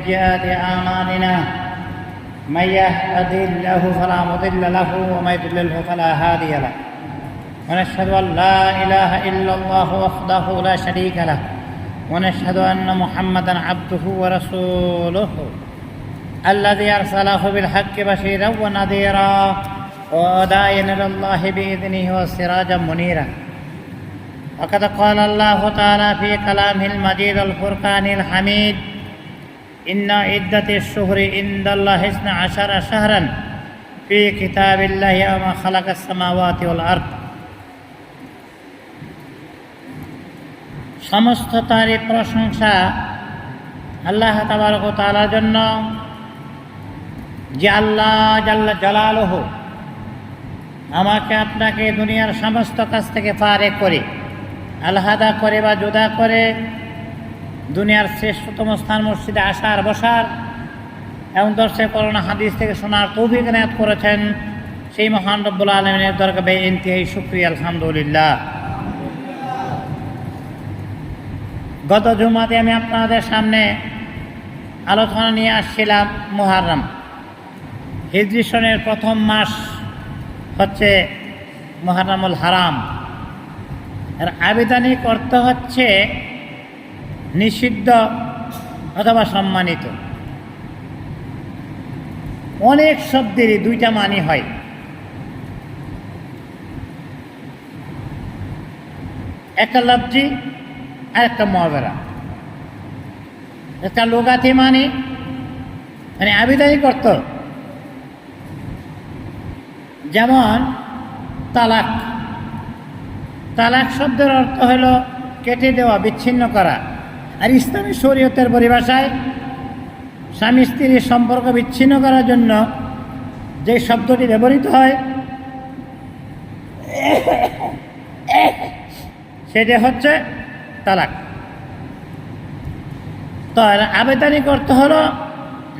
سيئات أعمالنا من يهده الله فلا مضل له ومن يضلله فلا هادي له ونشهد أن لا إله إلا الله وحده لا شريك له ونشهد أن محمدًا عبده ورسوله الذي أرسله بالحق بشيرا ونذيرا وداعيا إلى الله بإذنه وسراجا منيرا. وقد قال الله تعالى في كلامه المجيد الفرقان الحميد: إن عدة الشهور عند الله 12 شهرا في كتاب الله يوم خلق السماوات والأرض। সমস্ত তারিফ প্রশংসা আল্লাহ তাবারক ওয়া তাআলার জন্য, যে আল্লাহ জাল্লা জালালুহু আমাকে আপনাকে দুনিয়ার সমস্ত কাজ থেকে ফারেক করে, আলাদা করে বা জুদা করে দুনিয়ার শ্রেষ্ঠতম স্থান মসজিদে আসার বসার এবং দর্শে করোনা হাদিস থেকে শোনার তৌফিক এনায়েত করেছেন। সেই মহান রব্বুল আলামিনের দরবারে বেইনতিহাই শুকরিয়া, আলহামদুলিল্লাহ। গত জুমাতে আমি আপনাদের সামনে আলোচনা নিয়ে আসছিলাম মুহররম। হিজরি সনের প্রথম মাস হচ্ছে মুহররমুল হারাম। এর আবিধানিক অর্থ হচ্ছে নিষিদ্ধ অথবা সম্মানিত। অনেক শব্দেরই দুইটা মানি হয়। একটা লফজি আর একটা মুআবারা। একটা লুগাতি মানে আবিধানিক অর্থ, যেমন তালাক। তালাক শব্দের অর্থ হলো কেটে দেওয়া, বিচ্ছিন্ন করা। আর ইসলামী শরীয়তের পরিভাষায় স্বামী স্ত্রীর সম্পর্ক বিচ্ছিন্ন করার জন্য যে শব্দটি ব্যবহৃত হয় সেটা হচ্ছে তালাক। তো আবেদনিক অর্থ হলো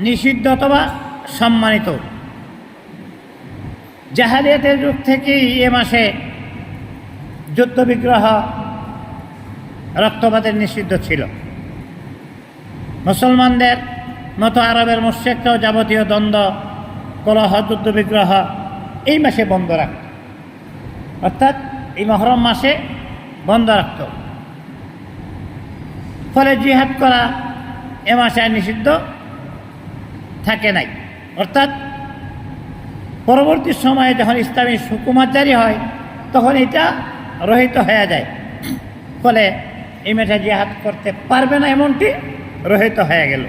নিষিদ্ধ অথবা সম্মানিত। জাহেলিয়াতের যুগ থেকেই এ মাসে যুদ্ধ বিগ্রহ, রক্তপাতের নিষিদ্ধ ছিল। মুসলমানদের মতো আরবের মুশরিকরাও যাবতীয় দ্বন্দ্ব, কলহ, যুদ্ধ বিগ্রহ এই মাসে বন্ধ রাখত, অর্থাৎ এই মুহররম মাসে বন্ধ রাখত। ফলে জিহাদ করা এ মাসে আর নিষিদ্ধ থাকে নাই। অর্থাৎ পরবর্তী সময়ে যখন ইসলামী হুকুমত জারি হয় তখন এটা রহিত হয়ে যায়। ফলে এই মাসে জিহাদ করতে পারবে না এমনটি রহিত হয়ে গেল।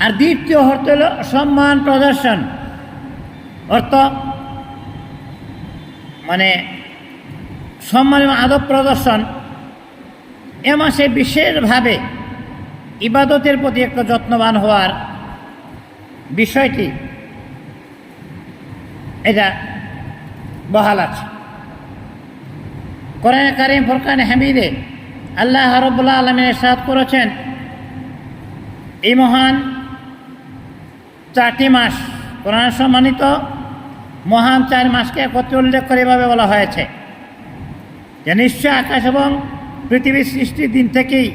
আর দ্বিতীয় অর্থ হল সম্মান প্রদর্শন। অর্থ সম্মান এবং আদব প্রদর্শন। এ মাসে বিশেষভাবে ইবাদতের প্রতি একটু যত্নবান হওয়ার বিষয়টি এটা বহাল আছে। কোরআনে কারীম ফুরকানে হামিদে আল্লাহ রাব্বুল আলামিন ইরশাদ করেছেন, এই মহান 4টি মাস, কোরআনে সম্মানিত মহান 4 মাসকে একত্রে উল্লেখ করে এভাবে বলা হয়েছে যে নিশ্চয় আকাশ এবং পৃথিবীর সৃষ্টির দিন থেকেই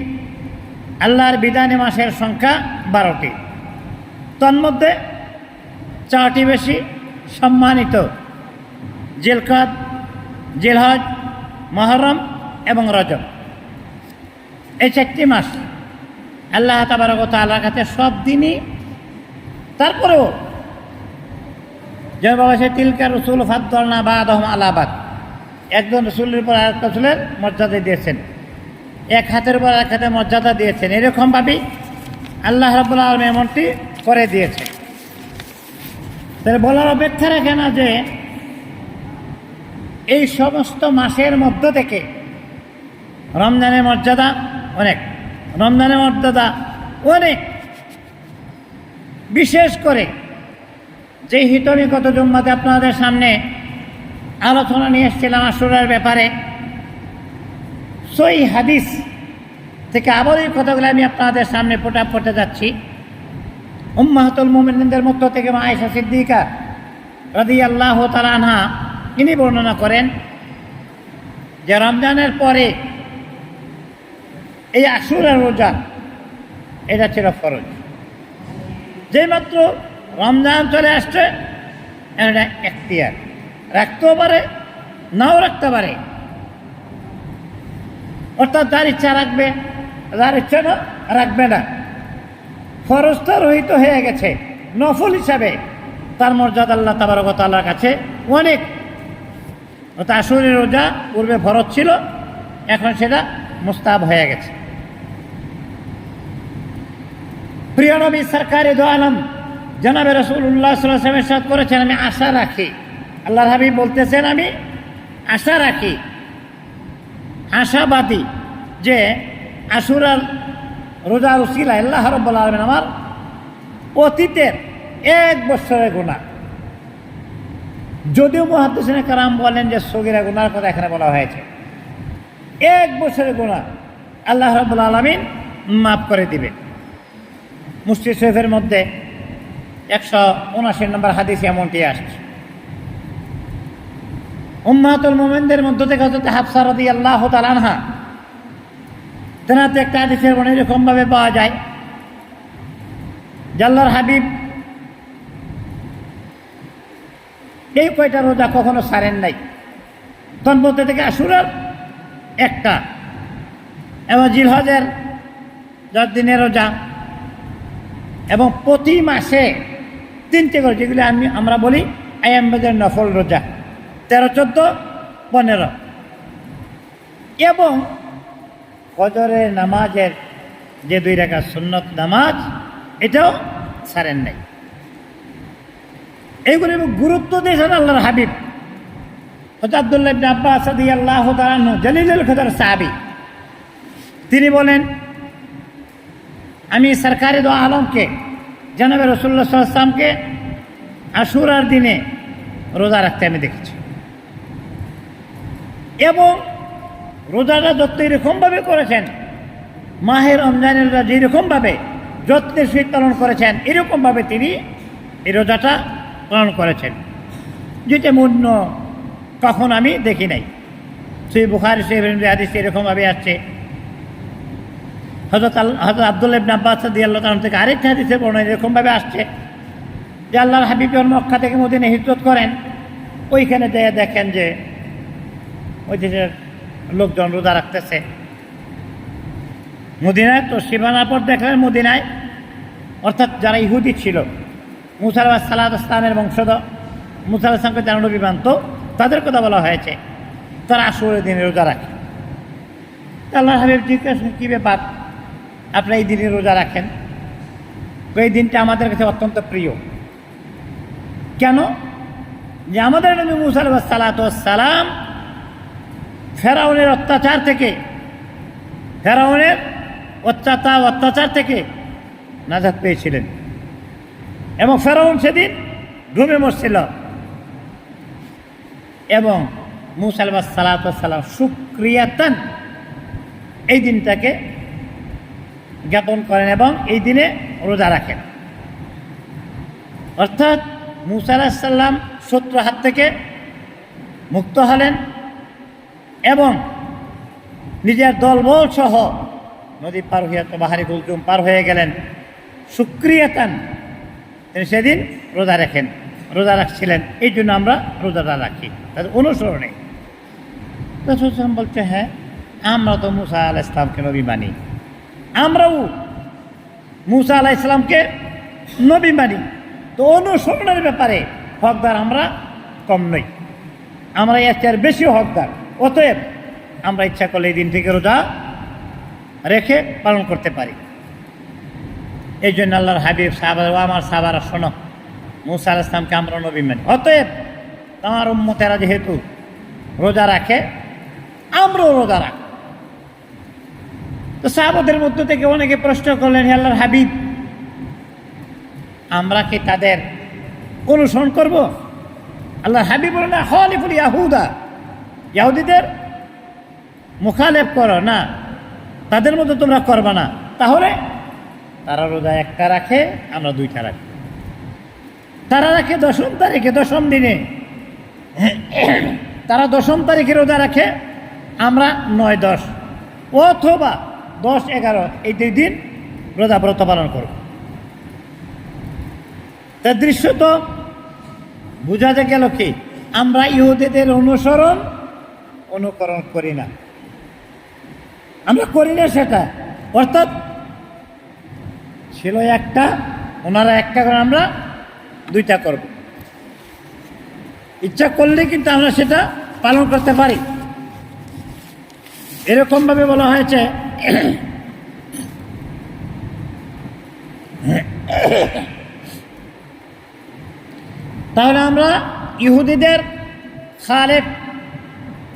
আল্লাহর বিধানে মাসের সংখ্যা 12টি। তন্মধ্যে 4টি বেশি সম্মানিত: জিলকদ, জিলহজ, মুহররম এবং রজব। এই 4টি মাস আল্লাহ তাবারক ওয়া তাআলার কাছে সব দিনই, তারপরেও যেভাবে সে তিলকা রসুল ফাদ্দালনা বা'দাহুম আলা বা'দ, একজন রসুলের উপর আরেক রসুলের মর্যাদা দিয়েছেন, এক হাতের উপর এক হাতের মর্যাদা দিয়েছেন। এরকমভাবেই আল্লাহ রাব্বুল আলামিন এমনটি করে দিয়েছে। তাহলে বলার অপেক্ষা রাখে না যে এই সমস্ত মাসের মধ্য থেকে রমজানের মর্যাদা অনেক, রমজানের মর্যাদা অনেক। বিশেষ করে যে হিতমি গত জুম্মাতে আপনাদের সামনে আলোচনা নিয়ে এসেছিলাম আশুরার ব্যাপারে, সহিহ হাদিস থেকে আবার এই কথাগুলো আমি আপনাদের সামনে পড়তে যাচ্ছি। উম্মাহাতুল মুমিনিনদের মধ্য থেকে মা আয়েশা সিদ্দিকা রাদিয়াল্লাহু তাআলা আনহা তিনি বর্ণনা করেন যে রমজানের পরে এই আশুরার রোজা এটা ছিল ফরজ। যেই মাত্র রমজান চলে আসছে এটা এখতিয়ার, রাখতেও পারে নাও রাখতে পারে, অর্থাৎ যার ইচ্ছা রাখবে, যার ইচ্ছা না রাখবে না। ফরজটা রহিত হয়ে গেছে, নফল হিসাবে তার মর্যাদা আল্লাহ তাবারক ওয়া তাআলার কাছে অনেক। অর্থাৎ আশুরের রোজা পূর্বে ফরজ ছিল, এখন সেটা মুস্তাহাব হয়ে গেছে। প্রিয় নবী সরকারে দো আলম জনাবে রাসূলুল্লাহ সাল্লাল্লাহু আলাইহি ওয়াসাল্লাম ইরশাদ করেছেন, আমি আশা রাখি, আল্লাহর হাবিব বলতেছেন আমি আশা রাখি, আশাবাদী যে আশুরার রোজার উসিলায় আল্লাহ রাব্বুল আলামিন আমার অতীতের 1 বছরের গুনাহ, যদিও মুহাদ্দিসিনে কেরাম বলেন যে সগীরা গুনার কথা এখানে বলা হয়েছে, 1 বছরের গুনাহ আল্লাহ রাব্বুল আলামিন মাফ করে দিবেন। মুসলিম শরীফের মধ্যে 179 নম্বর হাদিসে এমনটি আসছে। উম্মাতুল মুমিনদের মধ্য থেকে হযরত হাফসা রাদিয়াল্লাহু তাআলা আনহা, তেনাতে একটা হাদিসের মনে এরকমভাবে পাওয়া যায় যে আল্লাহর হাবিব এই কয়টা রোজা কখনো ছাড়েন নাই, তন্মধ্যে মধ্যে থেকে আশুরার একটা এবং জিলহজের 10 দিনের রোজা এবং প্রতি মাসে 3টে করে, যেগুলি আমরা বলি আয়ামবাদের নফল রোজা, 13, 14, 15, এবং ফজরের নামাজের যে 2 রাকাত সুন্নত নামাজ, এটাও ছাড়েন নাই। এইগুলি গুরুত্ব দিয়েছেন আল্লাহর হাবিব। হযরত আব্দুল্লাহ ইবনে আব্বাস রাদিয়াল্লাহু তাআলা আনহু জলিলুল কদর সাহাবী, তিনি বলেন, আমি সরকারে দো আলমকে জনাবে রাসূলুল্লাহ সাল্লাল্লাহু আলাইহি ওয়াসাল্লামকে আশুরার দিনে রোজা রাখতে আমি দেখেছি, এবং রোজাটা যত এরকমভাবে করেছেন, মাহে রমজানের রোজা যেরকমভাবে যত্নের সহিত পালন করেছেন, এরকমভাবে তিনি এই রোজাটা পালন করেছেন, যেটা অন্য কখন আমি দেখি নাই। সহিহ বুখারী শরীফের হাদিসে এরকমভাবে আসছে। হযরত আব্দুল্লাহ ইবনে আব্বাস রাদিয়াল্লাহু তাআলা থেকে আরেকটা হাদিসে বর্ণনা এরকমভাবে আসছে যে আল্লাহর হাবিব যখন মক্কা থেকে মদিনায় হিজরত করেন, ওইখানে যেয়ে দেখেন যে ওই দেশের লোকজন রোজা রাখতেছে। মদিনায় তো সীমানার পর দেখলেন মদিনায়, অর্থাৎ যারা ইহুদি ছিল, মুসা আলাইহিস সালামের বংশধর, মুসা আলাইহিস সালামকে যারা নবী মানত, তাদের কথা বলা হয়েছে, তারা আশুরের দিনে রোজা রাখে। আল্লাহর হাবিব জিজ্ঞাসা, কী ব্যাপার আপনারা এই দিনে রোজা রাখেন? এই দিনটা আমাদের কাছে অত্যন্ত প্রিয়। কেন? যে আমাদের নবী মুসা আলাইহিস সালাম ফেরাউনের অত্যাচার থেকে, ফেরাউনের অত্যাচার থেকে নাজাত পেয়েছিলেন, এবং ফেরাউন সেদিন ঘুমে মরছিল, এবং মুসা আলাইহিস সালাম শুকরিয়াতান এই দিনটাকে জ্ঞাপন করেন এবং এই দিনে রোজা রাখেন। অর্থাৎ মুসা আলাইহিস সালাম শত্রুর হাত থেকে মুক্ত হলেন এবং নিজের দলবল সহ নদী পার হইয়া তো বাহারি কুলজুম পার হয়ে গেলেন। শুকরিয়াতান তিনি সেদিন রোজা রাখছিলেন, এই জন্য আমরা রোজাটা রাখি, তাদের অনুসরণে। রাসূল বলছে, হ্যাঁ আমরা তো মুসা আলাইহিস সালামকে নবী মানি, আমরাও মুসা আলাইহিস সালামকে নবী মানি, তো অনুসরণের ব্যাপারে হকদার আমরা কম নই, আমরা এর চেয়ে বেশি হকদার। অতএব আমরা ইচ্ছা করলে এই দিন থেকে রোজা রেখে পালন করতে পারি। এই জন্য আল্লাহর হাবিব সাহাবারা, আমার সাহাবারা শোনো, মুসা আলাইহিস সালামকে আমরা নবী মানি, অতএব তোমার উম্মতেরা যেহেতু রোজা রাখে, আমরাও রোজা রাখ। তো সাহাবাদের মধ্য থেকে অনেকে প্রশ্ন করলেন, হে আল্লাহর হাবিব, আমরা কি তাদের অনুসরণ করব? আল্লাহর হাবিব বলেন, না, খালিফুল ইয়াহুদা, ইহুদিদের মুখালেফ করো না, তাদের মতো তোমরা করবা না। তাহলে তারা রোজা একটা রাখে, আমরা 2টা রাখি। তারা রাখে 10ম তারিখে, 10ম দিনে, তারা 10ম তারিখে রোজা রাখে, আমরা 9, 10 অথবা 10, 11 এই 2 দিন রোজা ব্রত পালন করব। তার দৃশ্য তো বোঝা গেল কি, আমরা ইহুদিদের অনুকরণ করি না, আমরা করি না সেটা। অর্থাৎ ছিল একটা, ওনারা একটা করে, আমরা দুইটা করব। ইচ্ছা করলে কিন্তু আমরা সেটা পালন করতে পারি। এরকমভাবে বলা হয়েছে তাহলে আমরা ইহুদিদের খালেক,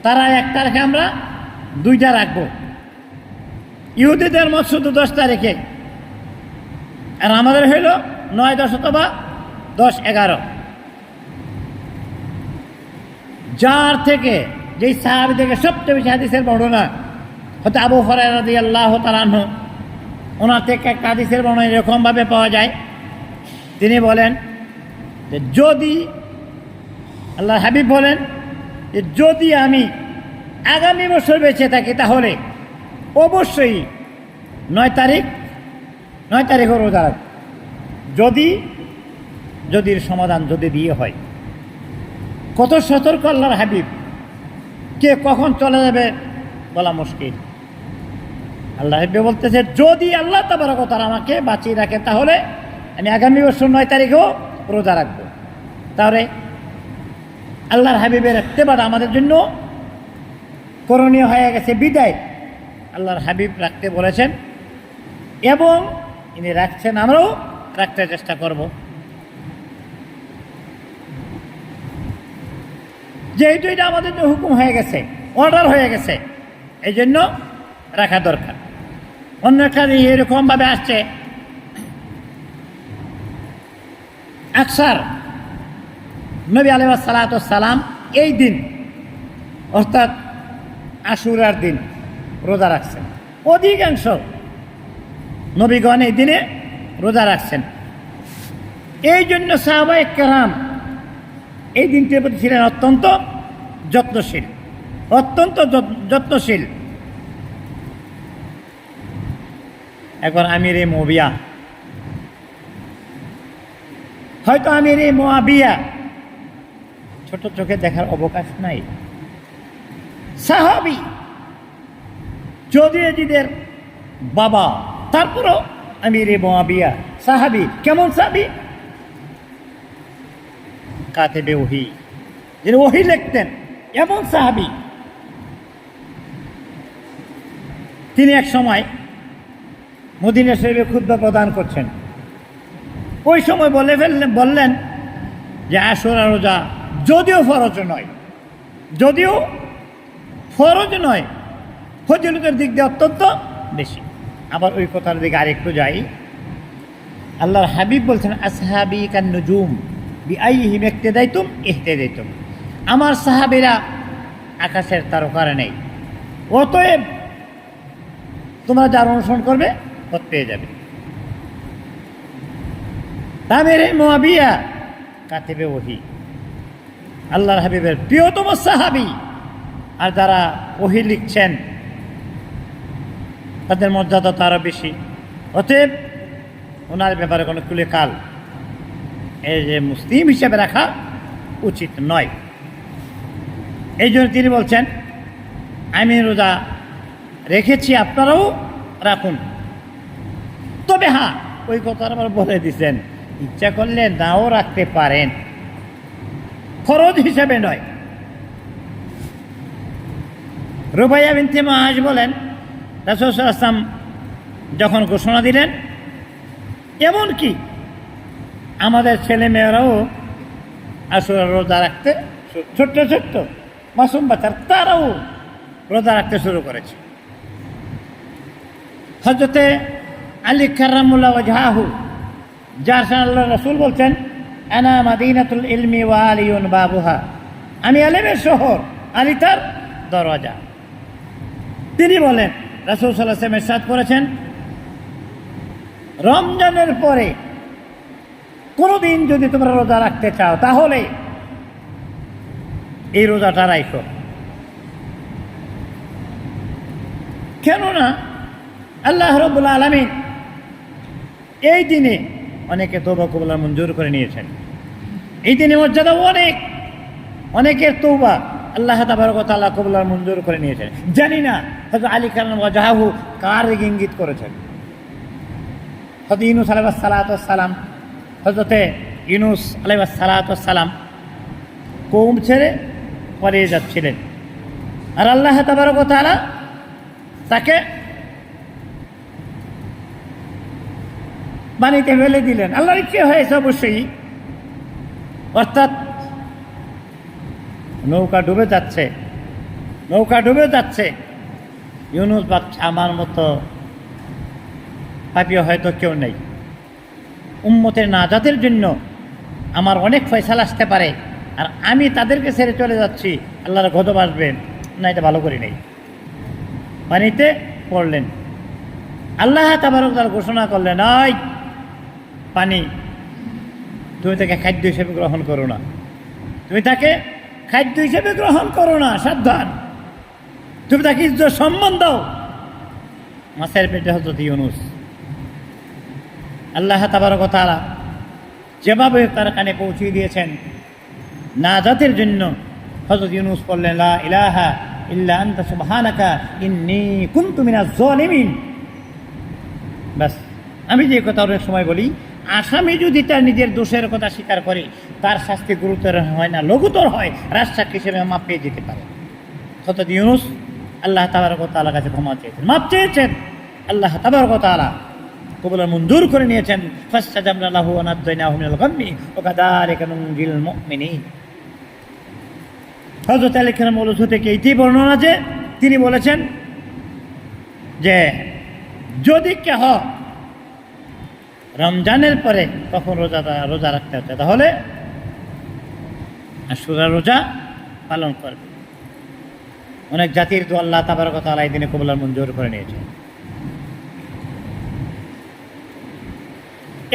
তারা একটা রেখে আমরা দুইটা রাখবো। ইহুদিদের মত শুধু 10 তারিখে, আর আমাদের হইল 9, 10 অথবা 10, 11। যার থেকে, যেই সাহাবী থেকে সবচেয়ে বেশি হাদিসের বর্ণনা, হয়তো আবু হুরায়রা রাদিয়াল্লাহু তাআলা আনহু, ওনার থেকে একটা হাদিসের বর্ণনা এরকমভাবে পাওয়া যায়। তিনি বলেন যে যদি আল্লাহর হাবিব বলেন যে যদি আমি আগামী বছর বেঁচে থাকি তাহলে অবশ্যই 9 তারিখও রোজা রাখব। যদির সমাধান যদি দিয়ে হয়। কত সতর্ক আল্লাহর হাবিব, কে কখন চলে যাবে বলা মুশকিল। আল্লাহ হাবিব বলতেছে যদি আল্লাহ তাবারক ওয়া তাআলা আমাকে বাঁচিয়ে রাখে তাহলে আমি আগামী বছর 9 তারিখেও রোজা রাখবো। তাহলে আল্লাহর হাবিবের ইত্তেবা আমাদের জন্য করণীয় হয়ে গেছে। বিদায় আল্লাহর হাবিব রাখতে বলেছেন এবং ইনি রাখছেন, আমরাও রাখতে চেষ্টা করব। যেহেতু এটা আমাদের জন্য হুকুম হয়ে গেছে, অর্ডার হয়ে গেছে, এই জন্য রাখা দরকার। অন্য একটা এরকমভাবে আসছে, আকসার নবী আলাইহিস সালাতু ওয়াস সালাম এই দিন অর্থাৎ আশুরার দিন রোজা রাখছেন। অধিকাংশ নবীগণ এই দিনে রোজা রাখছেন। এই জন্য সাহাবায়ে কেরাম এই দিনটির প্রতি ছিলেন অত্যন্ত যত্নশীল। এখন আমিরে মুআবিয়া, হয়তো আমিরে মুআবিয়া ছোট চোখে দেখার অবকাশ নাই। সাহাবী, যদিও এজিদের বাবা, তারপরও আমিরে মুআবিয়া সাহাবী। কেমন সাহাবী? কাতেবে ওহী, যিনি ওহী লিখতেন, এমন সাহাবী। তিনি এক সময় মদিনা শরীফে খুতবা প্রদান করছেন। ওই সময় বললেন যে আশুরা রোজা যদিও ফরজ নয়, ফজিলতের দিক দিয়ে অত্যন্ত বেশি। আবার ওই কথার দিকে আরেকটু যাই। আল্লাহর হাবিব বলছেন আসহাবি কান নুজুম বিআইহিম ইক্তাদাইতুম ইহতাদাইতুম। আমার সাহাবীরা আকাশের তারকারা নেই, অতএব তোমরা যার অনুসরণ করবে পথ পেয়ে যাবে। আমিরে মুআবিয়া কাতিবে ওহী, আল্লাহর হাবিবের প্রিয়তম সাহাবী, আর যারা ওহী লিখছেন তাদের মর্যাদা তো আরও বেশি। অতএব ওনার ব্যাপারে কোনো কুলে কাল এই যে মুসলিম হিসেবে রাখা উচিত নয়। এই জন্য তিনি বলছেন আমি রোজা রেখেছি, আপনারাও রাখুন। তবে হ্যাঁ, ওই কথা আবার বলে দিচ্ছেন, ইচ্ছা করলে নাও রাখতে পারেন, ফরজ হিসাবে নয়। রুবাইয়া বিনতে মুআজ বলেন রাসূল সাল্লাল্লাহু আলাইহি ওয়াসাল্লাম যখন ঘোষণা দিলেন, এমনকি আমাদের ছেলে মেয়েরাও আশুরা রোজা রাখতে, ছোট্ট মাসুম বাচ্চার, তারাও রোজা রাখতে শুরু করেছে। হযরতে আলী কাররামাল্লাহু ওয়াজহাহু, যার আল্লাহ রাসূল বলছেন আনা মাদিনাতুল ইলমি ওয়া আলিয়ুন বাবুহা, আমি ইলমের শহর, আলী তার দরজা। তিনি বলেন রাসূল সাল্লাল্লাহু আলাইহি ওয়াসাল্লাম ইরশাদ করেছেন, রমজানের পরে কোনো দিন যদি তোমরা রোজা রাখতে চাও তাহলে এই রোজাটা রাখো। কেননা আল্লাহ রাব্বুল আলামিন এই দিনে অনেকে তওবা কবুল মঞ্জুর করে নিয়েছেন। এই দিনে মর্যাদা অনেকের তওবা আল্লাহ তাবারক ওয়া তাআলা কবুল মঞ্জুর করে নিয়েছেন। জানি না হযরত আলী কারাম ওয়াজহাহু কার ইঙ্গিত করেছেন। হযরত ইউনূস আলাইহিস সালাতু ওয়াস সালাম, হযরতে ইউনূস আলাইহিস সালাতু ওয়াস সালাম কওম ছেড়ে পালিয়ে যাচ্ছিলেন, আর আল্লাহ তাবারক ওয়া তাআলা তাকে পানিতে ফেলে দিলেন। আল্লাহর ইচ্ছে হয়েছে অবশ্যই, অর্থাৎ নৌকা ডুবে যাচ্ছে। ইউনূস ভাবছে আমার মতো পাপী হয়তো কেউ নেই, উম্মতের নাজাতের জন্য আমার অনেক ফয়সালা আসতে পারে, আর আমি তাদেরকে ছেড়ে চলে যাচ্ছি, আল্লাহর গজব আসবেন না, এটা ভালো করি নেই। পানিতে পড়লেন। আল্লাহ তাবারক তাআলা ঘোষণা করলেন, এই পানি, তুমি তাকে খাদ্য হিসেবে গ্রহণ করো না, সাবধান, তুমি তাকে ইজ্জত সম্মান দাও। মাছের পেটে হযরত ইউনূস, আল্লাহ তাবারক ওয়া তাআলা যেভাবে তার কানে পৌঁছিয়ে দিয়েছেন নাজাতের জন্য, হযরত ইউনূস বললেন, লা ইলাহা ইল্লা আনতা সুবহানাকা ইন্নী কুনতু মিনাজ জালিমিন। বাস, আমি যে কথা অনেক সময় বলি, আসামি যদি তার নিজের দোষের কথা স্বীকার করে, তার শাস্তি গুরুতর হয় না, লঘুতর হয়, রাজসাক্ষী হিসেবে মাপ পেয়ে যেতে পারে। হযরত ইউনূস আল্লাহ তাবারক ওয়া তাআলার কাছে ক্ষমা চেয়েছেন, মাপ চেয়েছেন, আল্লাহ তাবারক ওয়া তাআলা কবুল মঞ্জুর করে নিয়েছেন। ফাসতাজাবনা লাহু ওয়া নাজ্জায়নাহু মিনাল গাম্মি ওয়া কাযালিকা নুনজিল মুমিনিন। হযরত আলী কারাম ওয়াজহ থেকে এইটি বর্ণনা যে তিনি বলেছেন যে যদি কেহ রমজানের পরে তখন রোজা রাখতে হচ্ছে, তাহলে আশুরা রোজা পালন করবে। অনেক জাতির তো আল্লাহ তাবারক ওয়া তাআলা এই দিনে কবুল মঞ্জুর করে নিয়েছেন।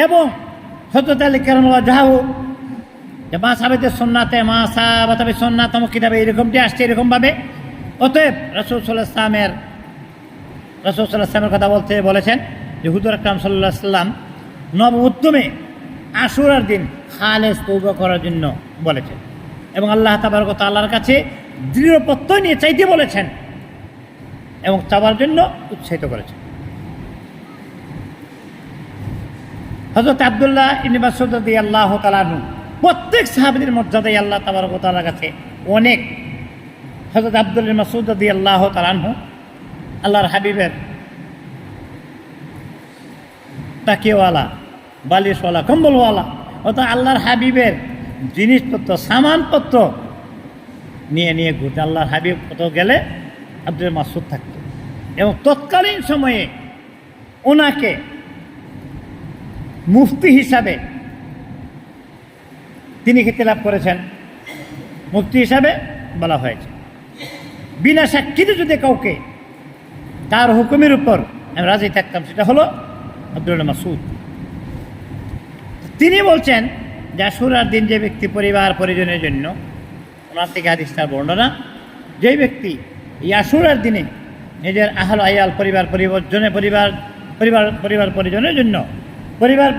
এবং হযরত আলী কারাম ওয়াজহ যে মা সাহাবাদের সুন্নাতে, মা সাহাবাতে সুন্নাতম কিতাবে এরকমটি আসছে এরকমভাবে। অতএব রাসূল সাল্লাল্লাহু আলাইহি ওয়াসাল্লামের কথা বলেছেন যে হুজুর আকরাম সাল্লাল্লাহু আলাইহি ওয়াসাল্লাম নব উদ্যমে আশুরার দিন খালেস তওবা করার জন্য বলেছেন, এবং আল্লাহ তাবারক ওয়া তাআলার কাছে দৃঢ় প্রত্যয় নিয়ে চাইতে বলেছেন এবং চাওয়ার জন্য উৎসাহিত করেছেন। হযরত আব্দুল্লাহ ইবনে মাসউদ রাদিয়াল্লাহু তাআলা আনহু, প্রত্যেক সাহাবীর মর্যাদায় আল্লাহ তাবারক ওয়া তাআলার কাছে অনেক। হযরত আব্দুল্লাহ ইবনে মাসউদ রাদিয়াল্লাহু তাআলা আনহু আল্লাহর হাবিবের তাকিয়াওয়ালা, বালিশওয়ালা, কম্বলওয়ালা, অর্থাৎ আল্লাহর হাবিবের জিনিসপত্র, সামানপত্র নিয়ে ঘুরতে আল্লাহর হাবিব কোথাও গেলে আব্দুল মাসউদ থাকত, এবং তৎকালীন সময়ে ওনাকে মুফতি হিসাবে তিনি খ্যাতি লাভ করেছেন, মুফতি হিসাবে বলা হয়েছে। বিনা সাক্ষীতে যদি কাউকে তার হুকুমের উপর আমি রাজি থাকতাম, সেটা হলো আব্দুল্লাহ মাসউদ। তিনি বলছেন যে আশুরার দিন যে ব্যক্তি পরিবার পরিজনের জন্য, ওনার থেকে হাদিসটার বর্ণনা, যে ব্যক্তি এই আশুরার দিনে নিজের আহল আয়াল পরিবার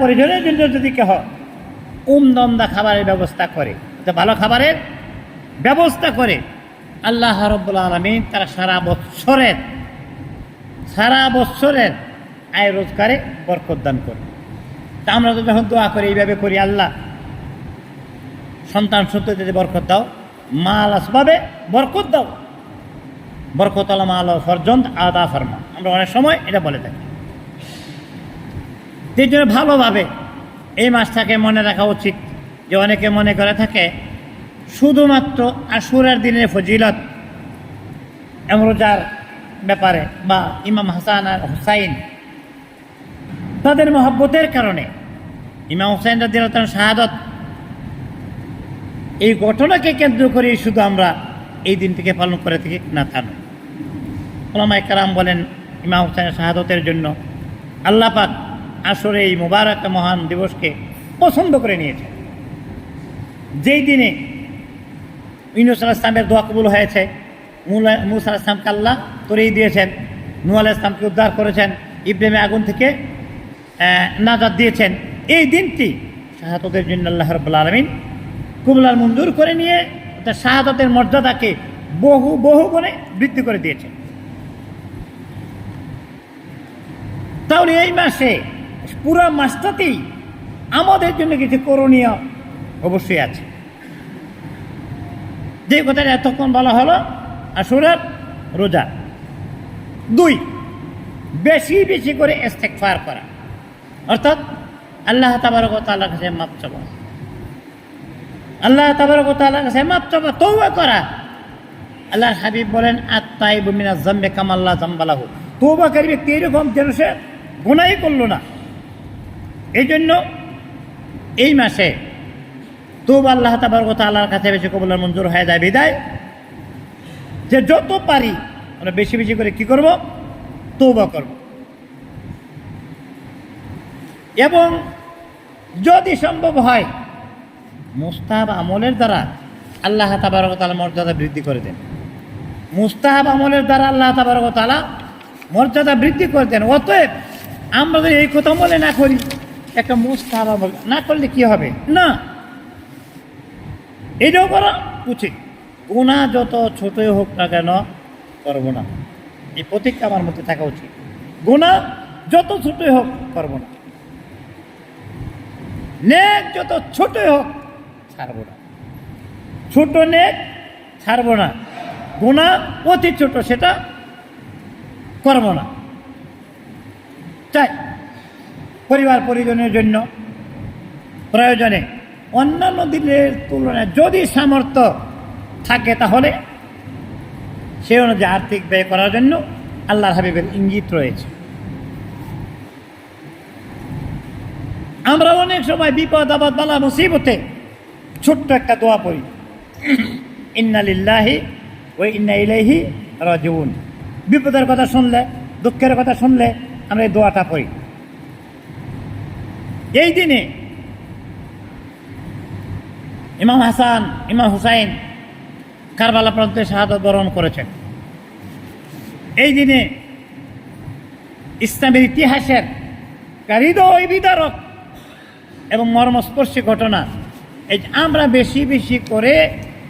পরিজনের জন্য যদি কেহ উমদমদা খাবারের ব্যবস্থা করে, ভালো খাবারের ব্যবস্থা করে, আল্লাহ রাব্বুল আলামিন তারা সারা বৎসরের আয় রোজগারে বরকত দান করে। তা আমরা তো যখন দোয়া করি এইভাবে করি, আল্লাহ সন্তান সন্ততিতে বরকত দাও, মাল আসবাবে বরকত দাও, বরকত আলা মাল ফরজন্দ আদা ফরমা, আমরা অনেক সময় এটা বলে থাকি। সেই জন্য ভালোভাবে এই মাসটাকে মনে রাখা উচিত। যে অনেকে মনে করে থাকে শুধুমাত্র আশুরার দিনের ফজিলত এবং রোজার ব্যাপারে, বা ইমাম হাসান আর হুসাইন তাদের মহব্বতের কারণে, ইমাম হুসাইন রাদিয়াল্লাহু তাআলা শাহাদাত, এই ঘটনাকে কেন্দ্র করে শুধু আমরা এই দিনটিকে পালন করে থাকি, না তা নয়। উলামায়ে কেরাম বলেন ইমাম হুসাইনের শাহাদাতের জন্য আল্লাহ পাক আসরে এই মুবারক মহান দিবসকে পছন্দ করে নিয়েছে। যেই দিনে ইউনূস আলাইহিস সালামের দোয়া কবুল হয়েছে, মূসা আলাইহিস সালামকে আল্লাহ তরিয়ে দিয়েছেন, নূহ আলাইহিস সালামকে উদ্ধার করেছেন ইব্রাহিমের আগুন থেকে, নাজাত দিয়েছেন। এই দিনটি শাহাদাতের জন্য আল্লাহ রাব্বুল আলামিন কবুল মঞ্জুর করে নিয়ে শাহাদাতের মর্যাদাকে বহু বহু গুণে বৃদ্ধি করে দিয়েছেন। তাহলে এই মাসে পুরো মাসটাতেই আমাদের জন্য কিছু করণীয় অবশ্যই আছে। যে কথাটা এতক্ষণ বলা হলো আশুরার রোজা। 2, বেশি বেশি করে ইস্তেগফার করা, অর্থাৎ আল্লাহ তাবারক ওয়া তাআলার কাছে মাপ চাওয়া, আল্লাহ তাবারক ওয়া তাআলার কাছে মাপ চাওয়া, তওবা করা। আল্লাহর হাবিব বলেন আত-তাইবু মিনাজ যামবি কামা লা যামবা লাহু, তওবাকারী ব্যক্তি এরকম যেন সে গুনাহই করলো না। এই জন্য এই মাসে তওবা আল্লাহ তাবারক ওয়া তাআলার কাছে বেশি কবুল মঞ্জুর হয়ে যায় বিদায় যে যত পারি আমরা বেশি বেশি করে কি করব, তওবা করব। এবং যদি সম্ভব হয় মুস্তাহাব আমলের দ্বারা আল্লাহ তাবারক ওয়া তাআলা মর্যাদা বৃদ্ধি করে দেন। মুস্তাহাব আমলের দ্বারা আল্লাহ তাবারক ওয়া তাআলা মর্যাদা বৃদ্ধি করে দেন। অতএব আমরা যদি এই কথা মনে না করি একটা মুস্তাহাব আমল না করলে কি হবে, না, এটাও করা উচিত। গুনাহ যত ছোটই হোক না কেন করবো না, এই প্রতিজ্ঞা আমার মধ্যে থাকা উচিত। গুনাহ যত ছোটই হোক করবো না, নেক যত ছোটই হোক ছাড়বো না, ছোট নেক ছাড়বো না, গুনাহ অতি ছোট সেটা করবো না। তাই পরিবার পরিজনের জন্য প্রয়োজনে অন্যান্য দিনের তুলনায় যদি সামর্থ্য থাকে তাহলে সে অনুযায়ী আর্থিক ব্যয় করার জন্য আল্লাহর হাবিবের ইঙ্গিত রয়েছে। আমরা অনেক সময় বিপদ আপদ বালা মুসিবতে ছোট্ট একটা দোয়া পড়ি, ইন্না লিল্লাহি ওয়া ইন্না ইলাইহি রাজিউন। বিপদের কথা শুনলে, দুঃখের কথা শুনলে আমরা এই দোয়াটা পড়ি। এই দিনে ইমাম হাসান, ইমাম হুসাইন কারবালা প্রান্তে শাহাদাত বরণ করেছেন। এই দিনে ইসলামের ইতিহাসের হৃদয় বিদারক এবং মর্মস্পর্শী ঘটনা, এই আমরা বেশি বেশি করে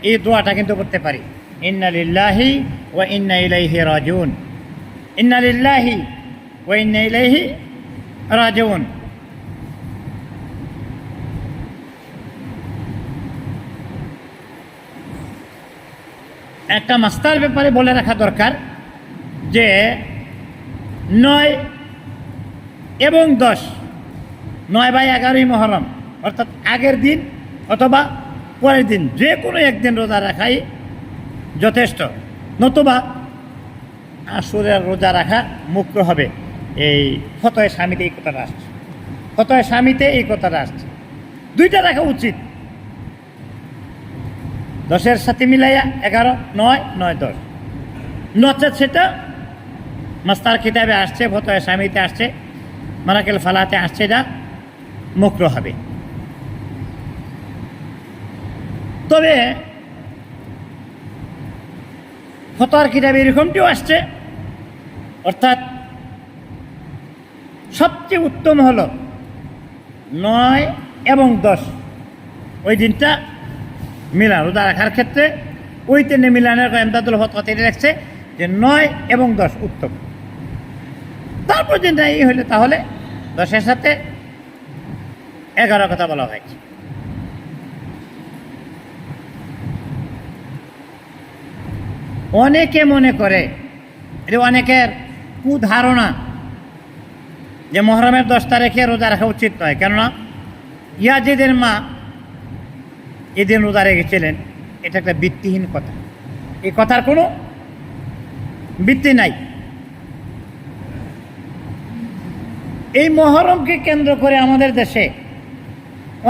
এই দোয়াটা কিন্তু করতে পারি, ইন্না লিল্লাহি ওয়া ইন্না ইলাইহি রাজিউন, ইন্না লিল্লাহি ওয়া ইন্না ইলাইহি রাজিউন। একটা মাস্টার ব্যাপারে বলে রাখা দরকার যে 9 এবং 10, 9 বা 11ই মহরম, অর্থাৎ আগের দিন অথবা পরের দিন যে কোনো একদিন রোজা রাখাই যথেষ্ট, নতুবা আশুরার রোজা রাখা মুকরুহ হবে। এই ফতোয়া স্বামীতে এই কথাটা আসছে, ফতোয়া স্বামীতে এই কথাটা আসছে। 2টা রাখা উচিত, 10-এর সাথে মিলাইয়া 11, 9, 9, 10। নচেত সেটা মাস্তার কিতাবে আসছে, ফতোয়া স্বামীতে আসছে, মারাকেল ফালাতে আসছে, এটা মুকরুহ হবে। তবে ফতোয়ার কিতাবে এরকমটিও আসছে, অর্থাৎ সবচেয়ে উত্তম হলো 9 এবং 10 ওই দিনটা মিলান। রোজা রাখার ক্ষেত্রে ওই দিনে মিলানের এমদাদুল ফতোয়াতে রাখছে যে 9 এবং 10 উত্তম। তারপর দিনটা এই হলে তাহলে 10-এর সাথে 11 কথা বলা হয়েছে। অনেকে মনে করে, এটা অনেকের কুধারণা যে মুহররমের 10 তারিখে রোজা রাখা উচিত নয়, কেননা ইয়াজিদের মা এদিন রোজা রেখেছিলেন। এটা একটা ভিত্তিহীন কথা, এই কথার কোনো ভিত্তি নাই। এই মুহররমকে কেন্দ্র করে আমাদের দেশে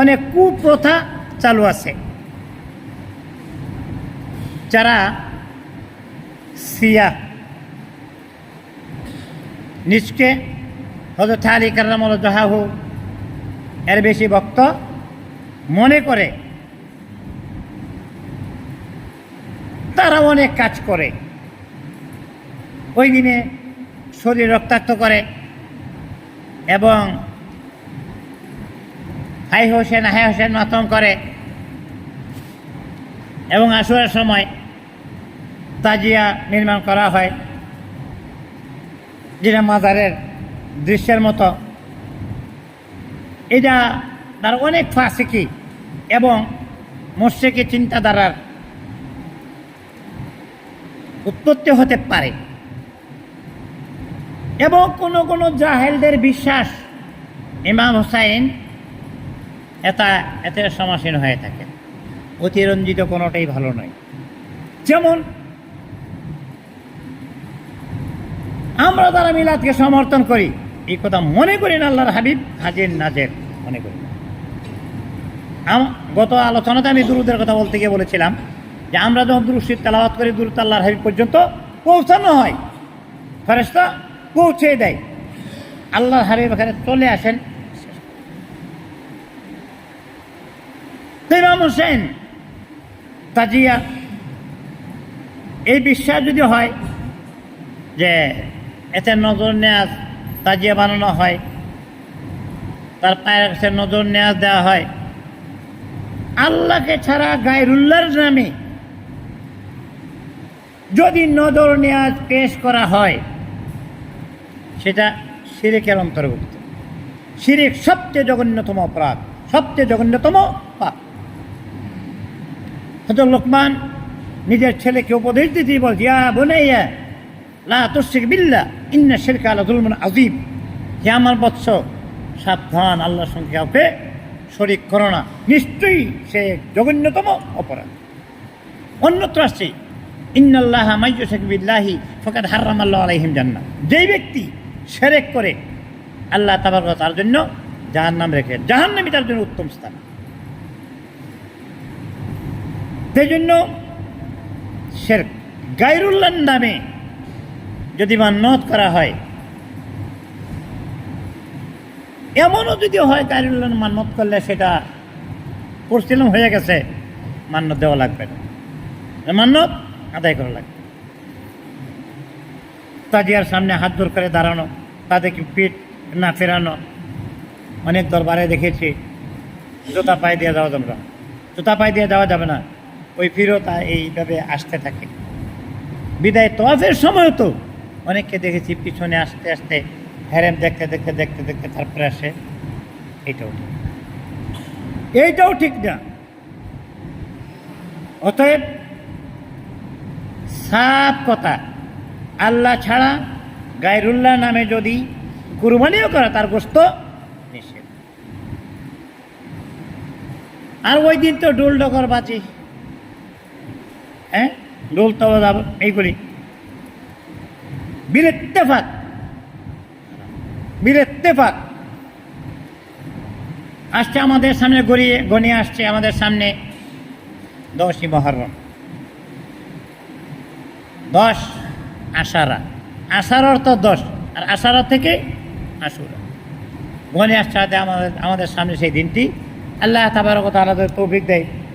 অনেক কুপ্রথা চালু আছে। যারা সিয়া নিজকে হযরত আলী কাররামাল্লাহু ওয়াজহাহু এর বেশি ভক্ত মনে করে, তারা অনেক কাজ করে, ওই দিনে শরীর রক্তাক্ত করে এবং হাই হোসেন মাতম করে। এবং আশুরার সময় তাজিয়া নির্মাণ করা হয়, যেটা মাজারের দৃশ্যের মতো। এটা তার অনেক ফাসিকি এবং মুশরিকি চিন্তাধারার উৎপত্তি হতে পারে। এবং কোনো কোনো জাহেলদের বিশ্বাস ইমাম হুসাইন এতে সমাসীন হয়ে থাকে। অতিরঞ্জিত কোনোটাই ভালো নয়। যেমন আমরা যারা মিলাদকে সমর্থন করি, এই কথা মনে করি না আল্লাহর হাবিব হাজির নাজের মনে করি না। গত আলোচনাতে আমি দুরুদের কথা বলতে গিয়ে বলেছিলাম যে আমরা যখন দুরূদ শরীফ তেলাওয়াত করি, দুরূদ আল্লাহর হাবিব পর্যন্ত পৌঁছানো হয়, ফেরেশতা পৌঁছে দেয়, আল্লাহর হাবিব এখানে চলে আসেন। ইমাম হোসেন তাজিয়া, এই বিশ্বাস যদি হয় যে এতে নজর নেয়াজ তাজিয়া বানানো হয়, তার পায়ের কাছে নজর নেয়াজ দেওয়া হয়, আল্লাহকে ছাড়া গায়রুল্লাহর নামে যদি নজর নেয়াজ পেশ করা হয়, সেটা শিরকের অন্তর্ভুক্ত। শিরক সবচেয়ে জঘন্যতম অপরাধ, সবচেয়ে জঘন্যতম পাপ। হযরত লোকমান নিজের ছেলেকে উপদেশ দিতে বলছে, ইয়া বুনাইয়া লা তুশরিক বিল্লাহ ইন্না শিরকা লাযুলমুন আযীম। হে আমার বৎস, সাবধান, আল্লাহর সঙ্গে কাউকে শরীক করো না, নিশ্চয়ই সে জঘন্যতম অপরাধ। অন্যত্র আসছে, ইন্নাল্লাহা মাইয়ুশরিক বিল্লাহি ফাকাদ হারামাল্লাহু আলাইহিম জান্নাহ। যেই ব্যক্তি শিরক করে, আল্লাহ তাবারক ওয়া তাআলার জন্য জাহান্নাম রেখে, জাহান্নামই তার জন্য উত্তম স্থান। সেই জন্য শিরক, গায়রুল্লাহর নামে যদি মান্যত করা হয়, এমনও যদি হয় গায়রুল্লাহর মান্যত করলে সেটা পরিচালন হয়ে গেছে, মান্যত দেওয়া লাগবে না, মান্যত আদায় করা লাগবে। তাজিয়ার সামনে হাত জোর করে দাঁড়ানো, তাদেরকে পিঠ না ফেরানো। অনেক দরবারে দেখেছি জুতা পায়ে দিয়ে যাওয়া যাবে না, জুতা পায়ে দিয়ে যাওয়া যাবে না, ওই ফিরতা এইভাবে আসতে থাকে। বিদায় তওয়াফের সময় তো অনেককে দেখেছি পিছনে আসতে আসতে হেরেম দেখতে দেখতে দেখতে দেখতে তারপরে আসে। এইটাও ঠিক না। অতএব সাফ কথা, আল্লাহ ছাড়া গায়রুল্লাহ নামে যদি কুরবানিও করে, তার গোশত নিষেধ। আর ওই দিন তো ডোল ডকর বাজি, হ্যাঁ, ডোল তওয়া যাব, এইগুলি বিলেত্তেফাক আসছে আমাদের সামনে, গনিয়ে আসছে আমাদের সামনে 10ই মুহররম, 10 আশারা। আশার অর্থ 10, আর আশারা থেকে আশুরা গনিয়ে আসছে আমাদের সামনে সেই দিনটি। আল্লাহ তাবারক ওয়া তাআলা তৌফিক দেয়